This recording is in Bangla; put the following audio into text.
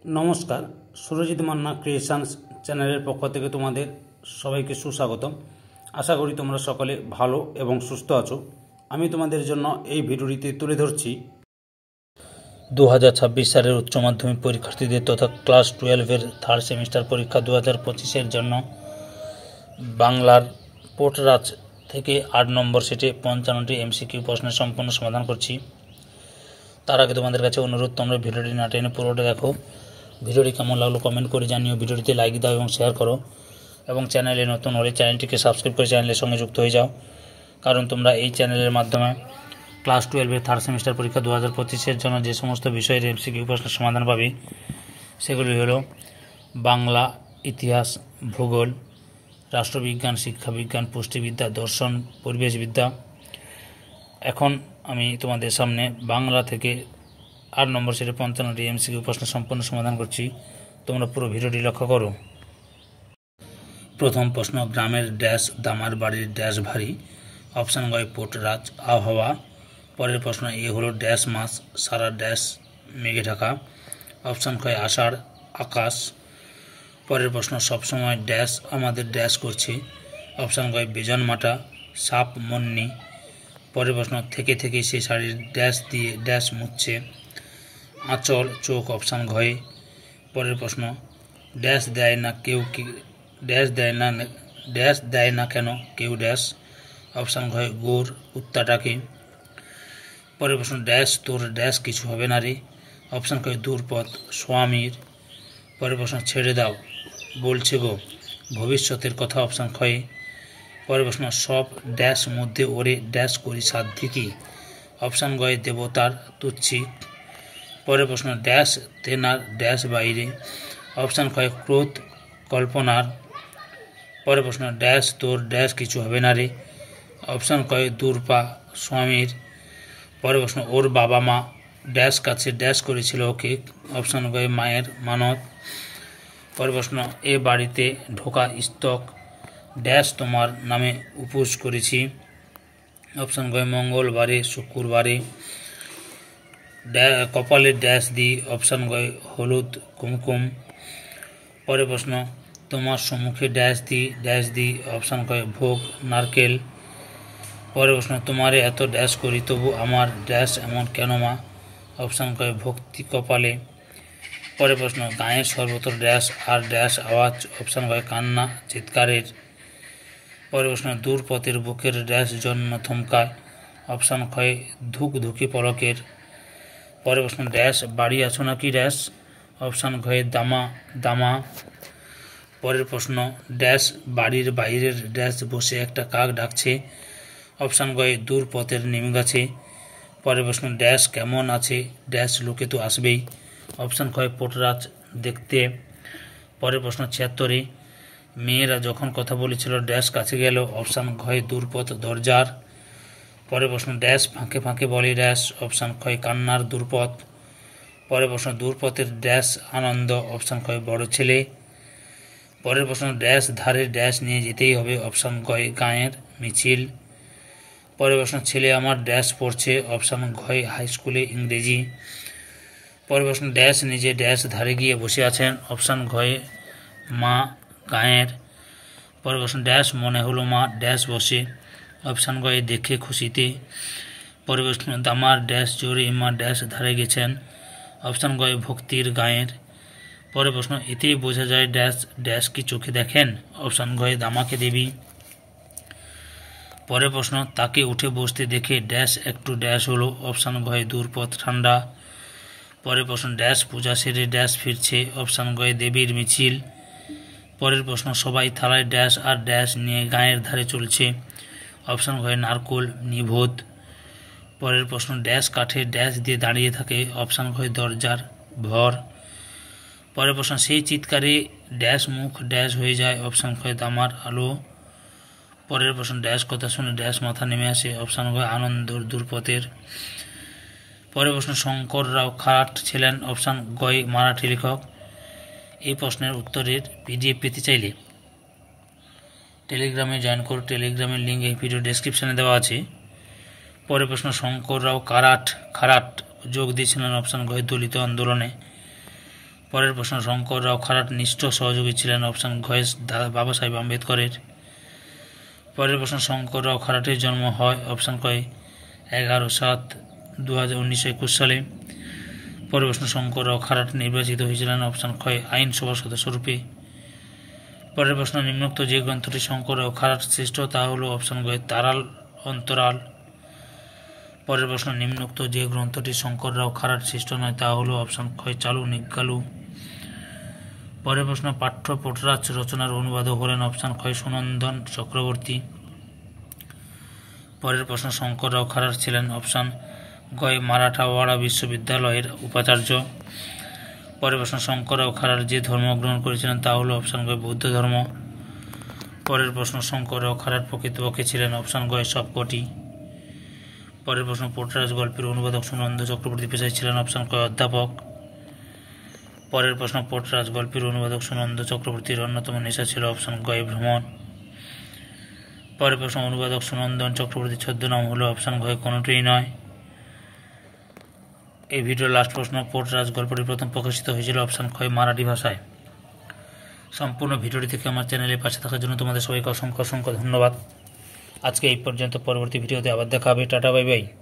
নমস্কার, সুরজিৎ মান্না ক্রিয়েশনস চ্যানেলের পক্ষ থেকে তোমাদের সবাইকে সুস্বাগতম। আশা করি তোমরা সকলে ভালো এবং সুস্থ আছো। আমি তোমাদের জন্য এই ভিডিওটিতে তুলে ধরছি 2026 সালের উচ্চ মাধ্যমিক পরীক্ষার্থীদের তথা ক্লাস 12-এর থার্ড সেমিস্টার পরীক্ষা 2025-এর জন্য বাংলার পোর্টরাজ থেকে 8 নম্বর সেটে 55টি এমসিকিউ প্রশ্নের সম্পূর্ণ সমাধান করছি। তার আগে তোমাদের কাছে অনুরোধ, তোমরা ভিডিওটি না টেনে পুরোটা দেখো। ভিডিওটি কেমন লাগলো কমেন্ট করে জানিও, ভিডিওটিতে লাইক দাও এবং শেয়ার করো, এবং চ্যানেলে নতুন হলে চ্যানেলটিকে সাবস্ক্রাইব করে চ্যানেলের সঙ্গে যুক্ত হয়ে যাও, কারণ তোমরা এই চ্যানেলের মাধ্যমে ক্লাস 12-এর থার্ড সেমিস্টার পরীক্ষা 2025-এর জন্য যে সমস্ত বিষয়ের এমসিকিউ প্রশ্নের সমাধান পাবে সেগুলি হলো বাংলা, ইতিহাস, ভূগোল, রাষ্ট্রবিজ্ঞান, শিক্ষাবিজ্ঞান, পুষ্টিবিদ্যা, দর্শন, পরিবেশবিদ্যা। এখন আমি তোমাদের সামনে বাংলা থেকে 8 নম্বর সেটে 55টি এমসিকিউ প্রশ্নের সম্পূর্ণ সমাধান করছি। তোমরা পুরো ভিডিওটি লক্ষ্য করো। প্রথম প্রশ্ন, গ্রামের ড্যাশ দামার বাড়ির ড্যাশ ভারী। অপশান গয় পোর্টরাজ আবহাওয়া। পরের প্রশ্ন, এ হলো ড্যাশ মাস সারা ড্যাশ মেঘে ঢাকা। অপশান কয় আষাঢ় আকাশ। পরের প্রশ্ন, সবসময় ড্যাশ আমাদের ড্যাশ করছে। অপশান গয় বেজন মাটা সাপ মন্নি। পরের প্রশ্ন, থেকে থেকে সে শাড়ির ড্যাশ দিয়ে ড্যাশ মুছছে। আঁচল চোখ। অপশান ঘয়ে। পরের প্রশ্ন, ড্যাশ দেয় না কেউ ড্যাশ দেয় না কেন কেউ ড্যাশ। অপশান ঘয়ে গোর কুত্তাটাকে। পরের প্রশ্ন, ড্যাশ তোর ড্যাশ কিছু হবে না রে। অপশান কয় দূরপথ স্বামীর। পরের প্রশ্ন, ছেড়ে দাও বলছে গো ভবিষ্যতের কথা। অপশান ক্ষয়ে। পরের প্রশ্ন, সব ড্যাশ মধ্যে ওরে ড্যাশ করি সাধ্যি কি। অপশান গয়ে দেবতার তুচ্ছি। পরের প্রশ্ন, ড্যাশ তেনার ড্যাশ বাইরে। অপশান ক্ষয় ক্রোধ কল্পনার। পরের প্রশ্ন, ড্যাশ তোর ড্যাশ কিছু হবে না রে। অপশান কয় দূরপা স্বামীর। পরের প্রশ্ন, ওর বাবা মা ড্যাশ কাছে ড্যাশ করেছিল ওকে। অপশান গয় মায়ের মানত। পরের প্রশ্ন, এ বাড়িতে ঢোকা স্তক ড্যাশ তোমার নামে উপোস করেছি। অপশান গয় মঙ্গলবারে শুক্রবারে। কপালে ড্যাশ দিই। অপশান গয় হলুদ কুমকুম। পরের প্রশ্ন, তোমার সম্মুখে ড্যাশ দিই। অপশান কয় ভোগ নারকেল। পরের প্রশ্ন, তোমারে এত ড্যাশ করি তবু আমার ড্যাশ এমন কেন মা। অপশান কয় ভক্তি কপালে। পরের প্রশ্ন, গায়ের সর্বত্র ড্যাশ আর ড্যাশ আওয়াজ। অপশান কয় কান্না চিৎকারের। পরের প্রশ্ন, দূর পথের বুকের ড্যাশ জন্য থমকায়। অপশান ক্ষয় ধুকধুকি পলকের। পরের প্রশ্ন, ড্যাশ বাড়ি আছো নাকি ড্যাশ। অপশান ঘয়ে দামা। পরের প্রশ্ন, ড্যাশ বাড়ির বাইরের ড্যাশ বসে একটা কাক ডাকছে। অপশান গয়ে দূর পথের নিম গাছে। পরের প্রশ্ন, ড্যাশ কেমন আছে ড্যাশ লোকে তো আসবেই। অপশান ক্ষয় পোর্টরাজ দেখতে। পরের প্রশ্ন, 76-এ মেয়েরা যখন কথা বলেছিল ড্যাশ কাছে গেল। অপশান ঘয় দূরপথ দরজার। পরের প্রশ্ন, ড্যাশ ফাঁকে ফাঁকে বলে ড্যাশ। অপশান ক্ষয় কান্নার দূরপথ। পরের প্রশ্ন, দূরপথের ড্যাশ আনন্দ। অপশান ক্ষয় বড় ছেলে। পরের প্রশ্ন, ড্যাশ ধারে ড্যাশ নিয়ে যেতেই হবে। অপশান গয় গাঁয়ের মিছিল। পরের প্রশ্ন, ছেলে আমার ড্যাশ পড়ছে। অপশান ঘয় হাই স্কুলে ইংরেজি। পরের প্রশ্ন, ড্যাশ নিজে ড্যাশ ধারে গিয়ে বসে আছেন। অপশান ঘয়ে মা গাঁয়ের। পরের প্রশ্ন, ড্যাশ মনে হলো মা ড্যাশ বসে। অপশান গয়ে দেখে খুশিতে। পরের প্রশ্ন, দামার ড্যাশ জোরে মা ড্যাশ ধারে গেছেন। অপশান গয়ে ভক্তির গাঁয়ের। পরের প্রশ্ন, এতেই বোঝা যায় ড্যাশ ড্যাশ কি চোখে দেখেন। অপশান গয়ে দামাকে দেবী। পরের প্রশ্ন, তাকে উঠে বসতে দেখে ড্যাশ একটু ড্যাশ হলো। অপশান গয়ে দূরপথ ঠান্ডা। পরের প্রশ্ন, ড্যাশ পূজা সেরে ড্যাশ ফিরছে। অপশান গয়ে দেবীর মিছিল। পরের প্রশ্ন, সবাই থালায় ড্যাশ আর ড্যাশ নিয়ে গাঁয়ের ধারে চলছে। অপশান গয়ে নারকোল নিভোত। পরের প্রশ্ন, ড্যাশ কাঠে ড্যাশ দিয়ে দাঁড়িয়ে থাকে। অপশান গয়ে দরজার ভর। পরের প্রশ্ন, সেই চিৎকারে ড্যাশ মুখ ড্যাশ হয়ে যায়। অপশান গয়ে দামার আলো। পরের প্রশ্ন, ড্যাশ কথা শুনে ড্যাশ মাথা নেমে আসে। অপশান গয়ে আনন্দ দূরপথের। পরের প্রশ্ন, শঙ্কররাও খারাট ছিলেন। অপশান গয় মারাঠি লেখক। এই প্রশ্নের উত্তরের পিডিএফ পেতে চাইলে টেলিগ্রামে জয়েন করো। টেলিগ্রামের লিঙ্ক এই ভিডিও ডেসক্রিপশানে দেওয়া আছে। পরের প্রশ্ন, শঙ্কররাও খারাট যোগ দিয়েছিলেন। অপশান গয় দলিত আন্দোলনে। পরের প্রশ্ন, শঙ্কররাও খারাট নিষ্ঠ সহযোগী ছিলেন? অপশান ঘ বাবা সাহেব আম্বেদকরের। পরের প্রশ্ন, শঙ্কররাও খারাটের জন্ম হয়? অপশান ক 11/7/1921 সালে। পরের প্রশ্ন, শঙ্কররাও খারাট নির্বাচিত হয়েছিলেন? অপশান খ আইনসভার সদস্যরূপে। পরের প্রশ্ন, নিম্নোক্ত যে গ্রন্থটি শঙ্কররাও খারাট সৃষ্ট তা হল? অপশান গ তারাল অন্তরাল। পরের প্রশ্ন, নিম্নোক্ত যে গ্রন্থটি শঙ্কররাও খারাট সৃষ্ট নয় তা হল? অপশান খ চালু নিজ্ঞালু। পরের প্রশ্ন, পাঠ্য পোটরাজ রচনার অনুবাদক হলেন? অপশান খ সুনন্দন চক্রবর্তী। পরের প্রশ্ন, শঙ্কররাও খারাট ছিলেন? অপশান গ মারাঠাওয়াড়া বিশ্ববিদ্যালয়ের উপাচার্য। পরের প্রশ্ন, শঙ্কররাও খারাট যে ধর্ম গ্রহণ করেছিলেন তা হল? অপশান গ বৌদ্ধ ধর্ম। পরের প্রশ্ন, শঙ্কররাও খারাট প্রকৃতপক্ষে ছিলেন? অপশান গ সবকটি। পরের প্রশ্ন, পোটরাজ গল্পের অনুবাদক সুনন্দন চক্রবর্তী পেশায় ছিলেন? অপশান ক অধ্যাপক। পরের প্রশ্ন, পোটরাজ গল্পের অনুবাদক সুনন্দন চক্রবর্তীর অন্যতম নেশা ছিল? অপশান গ ভ্রমণ। পরের প্রশ্ন, অনুবাদক সুনন্দন চক্রবর্তীর ছদ্মনাম হল? অপশান ঘ কোনোটিই নয়। এই ভিডিওর লাস্ট প্রশ্ন, পোটরাজ গল্পটি প্রথম প্রকাশিত হয়েছিল? অপশান খ মারাঠি ভাষায়। সম্পূর্ণ ভিডিওটি থেকে আমার চ্যানেলের পাশে থাকার জন্য তোমাদের সবাইকে অসংখ্য অসংখ্য ধন্যবাদ। আজকে এই পর্যন্ত, পরবর্তী ভিডিওতে আবার দেখা হবে। Tata bye bye.